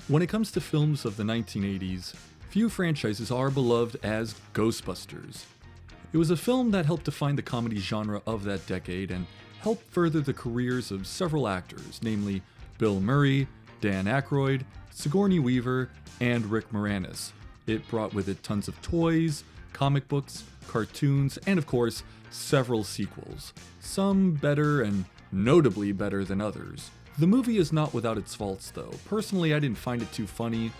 When it comes to films of the 1980s, few franchises are beloved as Ghostbusters. It was a film that helped define the comedy genre of that decade and helped further the careers of several actors, namely Bill Murray, Dan Aykroyd, Sigourney Weaver, and Rick Moranis. It brought with it tons of toys, comic books, cartoons, and of course, several sequels, some better and notably better than others. The movie is not without its faults though. Personally, I didn't find it too funny.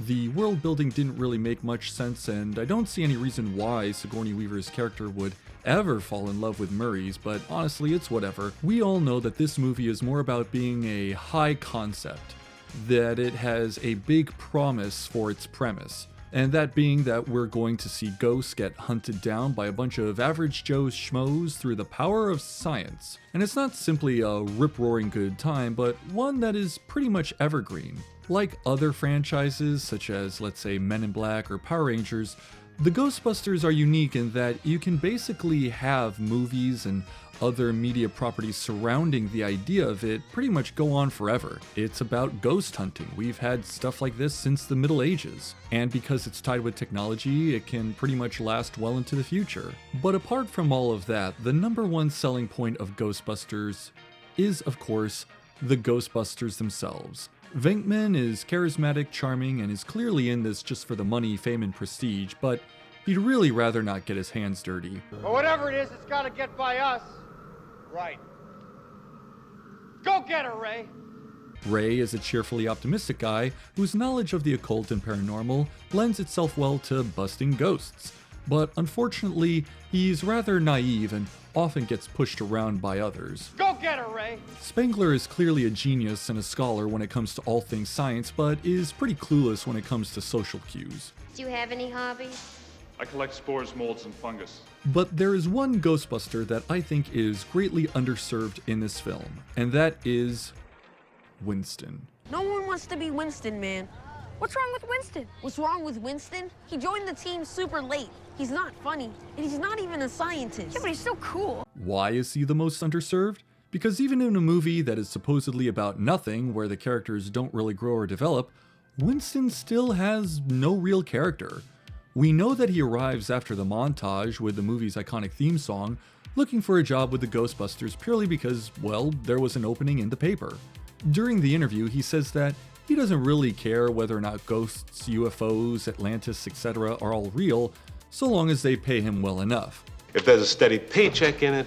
The world building didn't really make much sense, and I don't see any reason why Sigourney Weaver's character would ever fall in love with Murray's, but honestly, it's whatever. We all know that this movie is more about being a high concept, that it has a big promise for its premise. And that being that we're going to see ghosts get hunted down by a bunch of average Joe schmoes through the power of science. And it's not simply a rip-roaring good time, but one that is pretty much evergreen. Like other franchises, such as, let's say, Men in Black or Power Rangers, the Ghostbusters are unique in that you can basically have movies and other media properties surrounding the idea of it pretty much go on forever. It's about ghost hunting. We've had stuff like this since the Middle Ages. And because it's tied with technology, it can pretty much last well into the future. But apart from all of that, the number one selling point of Ghostbusters is, of course, the Ghostbusters themselves. Venkman is charismatic, charming, and is clearly in this just for the money, fame, and prestige, but he'd really rather not get his hands dirty. But whatever it is, it's gotta get by us. Right. Go get her, Ray! Ray is a cheerfully optimistic guy whose knowledge of the occult and paranormal lends itself well to busting ghosts. But unfortunately, he's rather naive and often gets pushed around by others. Go get her, Ray! Spengler is clearly a genius and a scholar when it comes to all things science, but is pretty clueless when it comes to social cues. Do you have any hobbies? I collect spores, molds, and fungus. But there is one Ghostbuster that I think is greatly underserved in this film, and that is Winston. No one wants to be Winston, man. What's wrong with Winston? What's wrong with Winston? He joined the team super late. He's not funny, and he's not even a scientist. Yeah, but he's so cool. Why is he the most underserved? Because even in a movie that is supposedly about nothing, where the characters don't really grow or develop, Winston still has no real character. We know that he arrives after the montage with the movie's iconic theme song, looking for a job with the Ghostbusters purely because, well, there was an opening in the paper. During the interview, he says that he doesn't really care whether or not ghosts, UFOs, Atlantis, etc. are all real, so long as they pay him well enough. If there's a steady paycheck in it,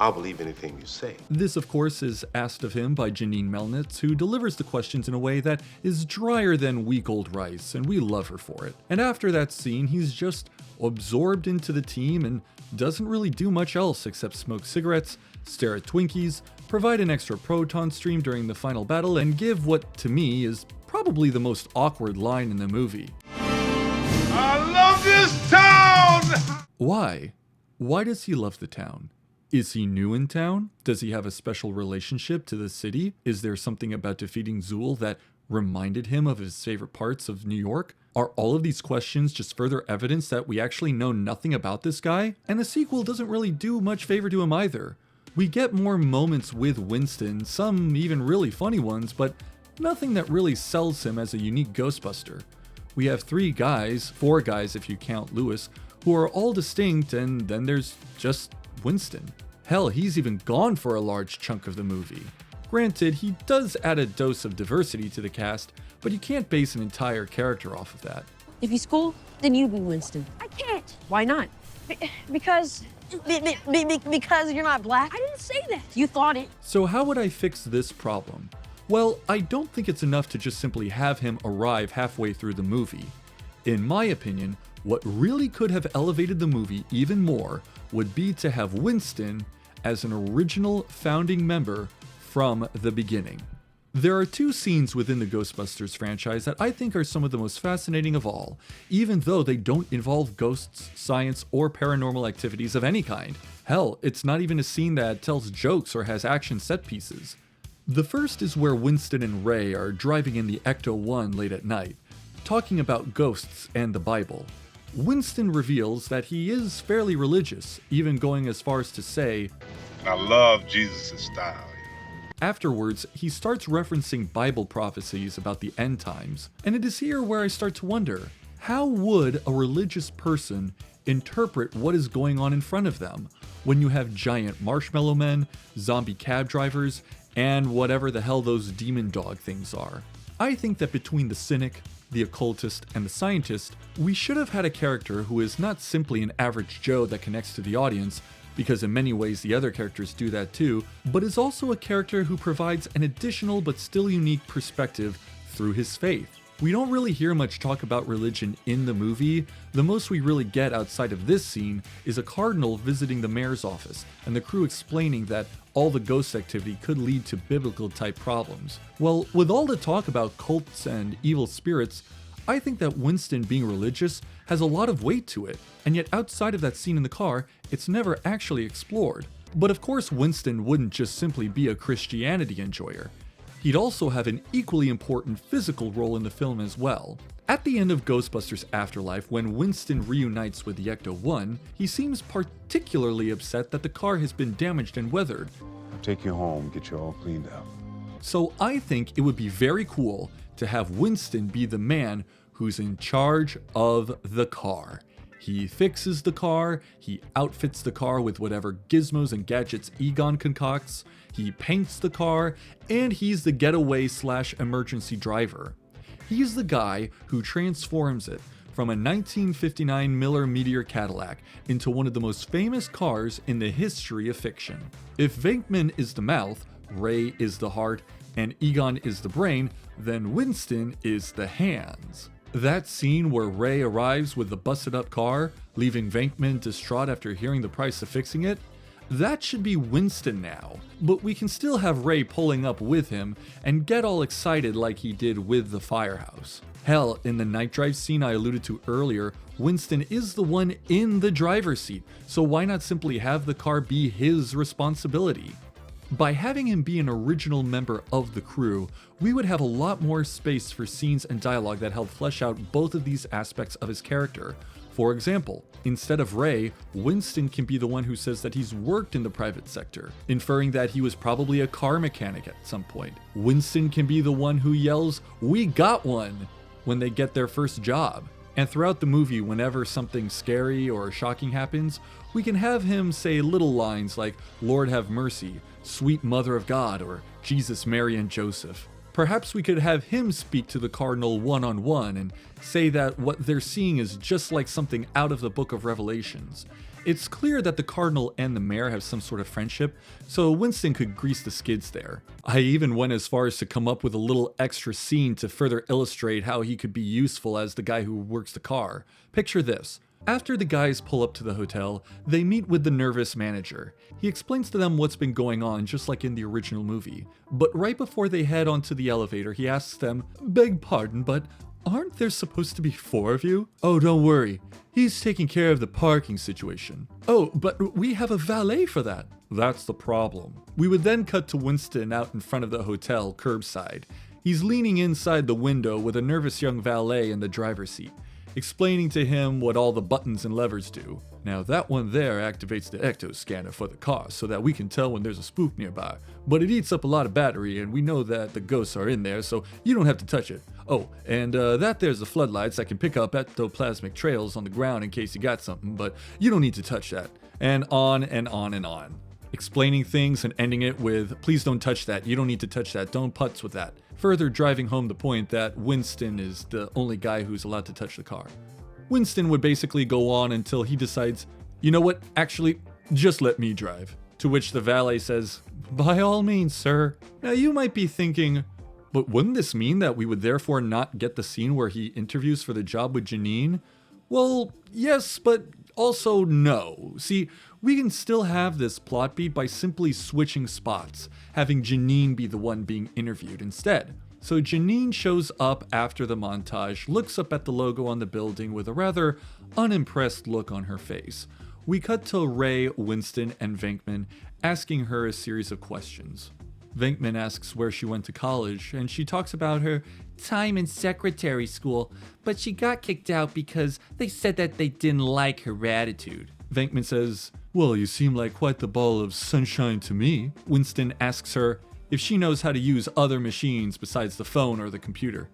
I'll believe anything you say. This, of course, is asked of him by Janine Melnitz, who delivers the questions in a way that is drier than week-old rice, and we love her for it. And after that scene, he's just absorbed into the team and doesn't really do much else except smoke cigarettes, stare at Twinkies, provide an extra proton stream during the final battle, and give what, to me, is probably the most awkward line in the movie. I love this town! Why? Why does he love the town? Is he new in town? Does he have a special relationship to the city? Is there something about defeating Zool that reminded him of his favorite parts of New York? Are all of these questions just further evidence that we actually know nothing about this guy? And the sequel doesn't really do much favor to him either. We get more moments with Winston, some even really funny ones, but nothing that really sells him as a unique Ghostbuster. We have 4 guys if you count Lewis, who are all distinct, and then there's just Winston. Hell, he's even gone for a large chunk of the movie. Granted, he does add a dose of diversity to the cast, but you can't base an entire character off of that. If he's cool, then you be Winston. I can't. Why not? Because Because you're not black? I didn't say that. You thought it. So how would I fix this problem? Well, I don't think it's enough to just simply have him arrive halfway through the movie. In my opinion, what really could have elevated the movie even more would be to have Winston as an original founding member from the beginning. There are 2 scenes within the Ghostbusters franchise that I think are some of the most fascinating of all, even though they don't involve ghosts, science, or paranormal activities of any kind. Hell, it's not even a scene that tells jokes or has action set pieces. The first is where Winston and Ray are driving in the Ecto-1 late at night, talking about ghosts and the Bible. Winston reveals that he is fairly religious, even going as far as to say, I love Jesus' style. Afterwards, he starts referencing Bible prophecies about the end times, and it is here where I start to wonder, how would a religious person interpret what is going on in front of them when you have giant marshmallow men, zombie cab drivers, and whatever the hell those demon dog things are? I think that between the cynic, the occultist, and the scientist, we should have had a character who is not simply an average Joe that connects to the audience, because in many ways the other characters do that too, but is also a character who provides an additional but still unique perspective through his faith. We don't really hear much talk about religion in the movie. The most we really get outside of this scene is a cardinal visiting the mayor's office and the crew explaining that all the ghost activity could lead to biblical type problems. Well, with all the talk about cults and evil spirits, I think that Winston being religious has a lot of weight to it, and yet outside of that scene in the car, it's never actually explored. But of course Winston wouldn't just simply be a Christianity enjoyer. He'd also have an equally important physical role in the film as well. At the end of Ghostbusters Afterlife, when Winston reunites with the Ecto-1, he seems particularly upset that the car has been damaged and weathered. I'll take you home, get you all cleaned up. So I think it would be very cool to have Winston be the man who's in charge of the car. He fixes the car, he outfits the car with whatever gizmos and gadgets Egon concocts, he paints the car, and he's the getaway/emergency driver. He's the guy who transforms it from a 1959 Miller Meteor Cadillac into one of the most famous cars in the history of fiction. If Venkman is the mouth, Ray is the heart, and Egon is the brain, then Winston is the hands. That scene where Ray arrives with the busted up car, leaving Venkman distraught after hearing the price of fixing it, that should be Winston now, but we can still have Ray pulling up with him and get all excited like he did with the firehouse. Hell, in the night drive scene I alluded to earlier, Winston is the one in the driver's seat, so why not simply have the car be his responsibility? By having him be an original member of the crew, we would have a lot more space for scenes and dialogue that help flesh out both of these aspects of his character. For example, instead of Ray, Winston can be the one who says that he's worked in the private sector, inferring that he was probably a car mechanic at some point. Winston can be the one who yells, "We got one!" when they get their first job. And throughout the movie, whenever something scary or shocking happens, we can have him say little lines like, "Lord have mercy," "Sweet Mother of God," or "Jesus, Mary, and Joseph." Perhaps we could have him speak to the Cardinal one-on-one and say that what they're seeing is just like something out of the Book of Revelations. It's clear that the Cardinal and the Mayor have some sort of friendship, so Winston could grease the skids there. I even went as far as to come up with a little extra scene to further illustrate how he could be useful as the guy who works the car. Picture this. After the guys pull up to the hotel, they meet with the nervous manager. He explains to them what's been going on, just like in the original movie. But right before they head onto the elevator, he asks them, "Beg pardon, but aren't there supposed to be 4 of you?" "Oh, don't worry. He's taking care of the parking situation." "Oh, but we have a valet for that." "That's the problem." We would then cut to Winston out in front of the hotel, curbside. He's leaning inside the window with a nervous young valet in the driver's seat, explaining to him what all the buttons and levers do. "Now that one there activates the ecto scanner for the car so that we can tell when there's a spook nearby. But it eats up a lot of battery and we know that the ghosts are in there, so you don't have to touch it. Oh, and that there's the floodlights that can pick up ectoplasmic trails on the ground in case you got something, but you don't need to touch that." And on and on and on. Explaining things and ending it with, "Please don't touch that, you don't need to touch that, don't putz with that." Further driving home the point that Winston is the only guy who's allowed to touch the car. Winston would basically go on until he decides, "You know what, actually, just let me drive." To which the valet says, "By all means, sir." Now you might be thinking, but wouldn't this mean that we would therefore not get the scene where he interviews for the job with Janine? Well, yes, but also no. See, we can still have this plot beat by simply switching spots, having Janine be the one being interviewed instead. So Janine shows up after the montage, looks up at the logo on the building with a rather unimpressed look on her face. We cut to Ray, Winston, and Venkman asking her a series of questions. Venkman asks where she went to college, and she talks about her time in secretary school, but she got kicked out because they said that they didn't like her attitude. Venkman says, "Well, you seem like quite the ball of sunshine to me." Winston asks her, if she knows how to use other machines besides the phone or the computer.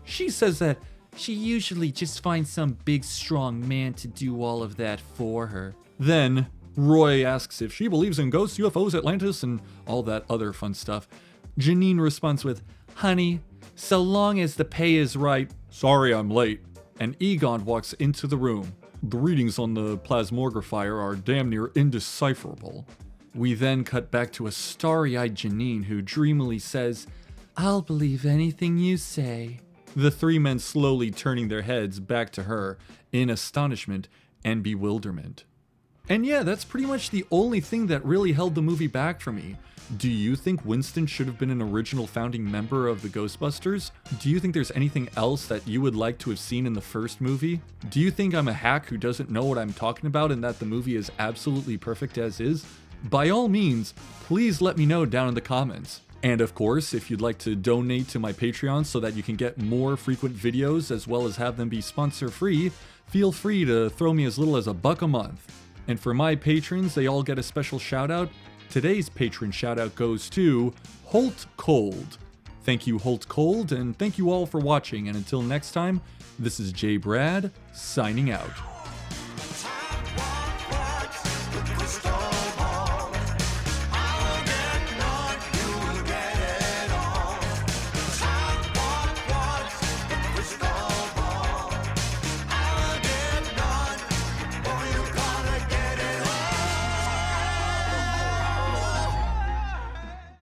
She says that she usually just finds some big strong man to do all of that for her. Then, Roy asks if she believes in ghosts, UFOs, Atlantis, and all that other fun stuff. Janine responds with, "Honey, so long as the pay is right, sorry I'm late." And Egon walks into the room. The readings on the plasmographier are damn near indecipherable. We then cut back to a starry-eyed Janine who dreamily says, "I'll believe anything you say." The three men slowly turning their heads back to her in astonishment and bewilderment. And yeah, that's pretty much the only thing that really held the movie back for me. Do you think Winston should have been an original founding member of the Ghostbusters? Do you think there's anything else that you would like to have seen in the first movie? Do you think I'm a hack who doesn't know what I'm talking about and that the movie is absolutely perfect as is? By all means, please let me know down in the comments. And of course, if you'd like to donate to my Patreon so that you can get more frequent videos as well as have them be sponsor free, feel free to throw me as little as $1 a month. And for my patrons, they all get a special shout out. Today's patron shout out goes to Holt Cold. Thank you, Holt Cold, and thank you all for watching. And until next time, this is Jay Brad signing out.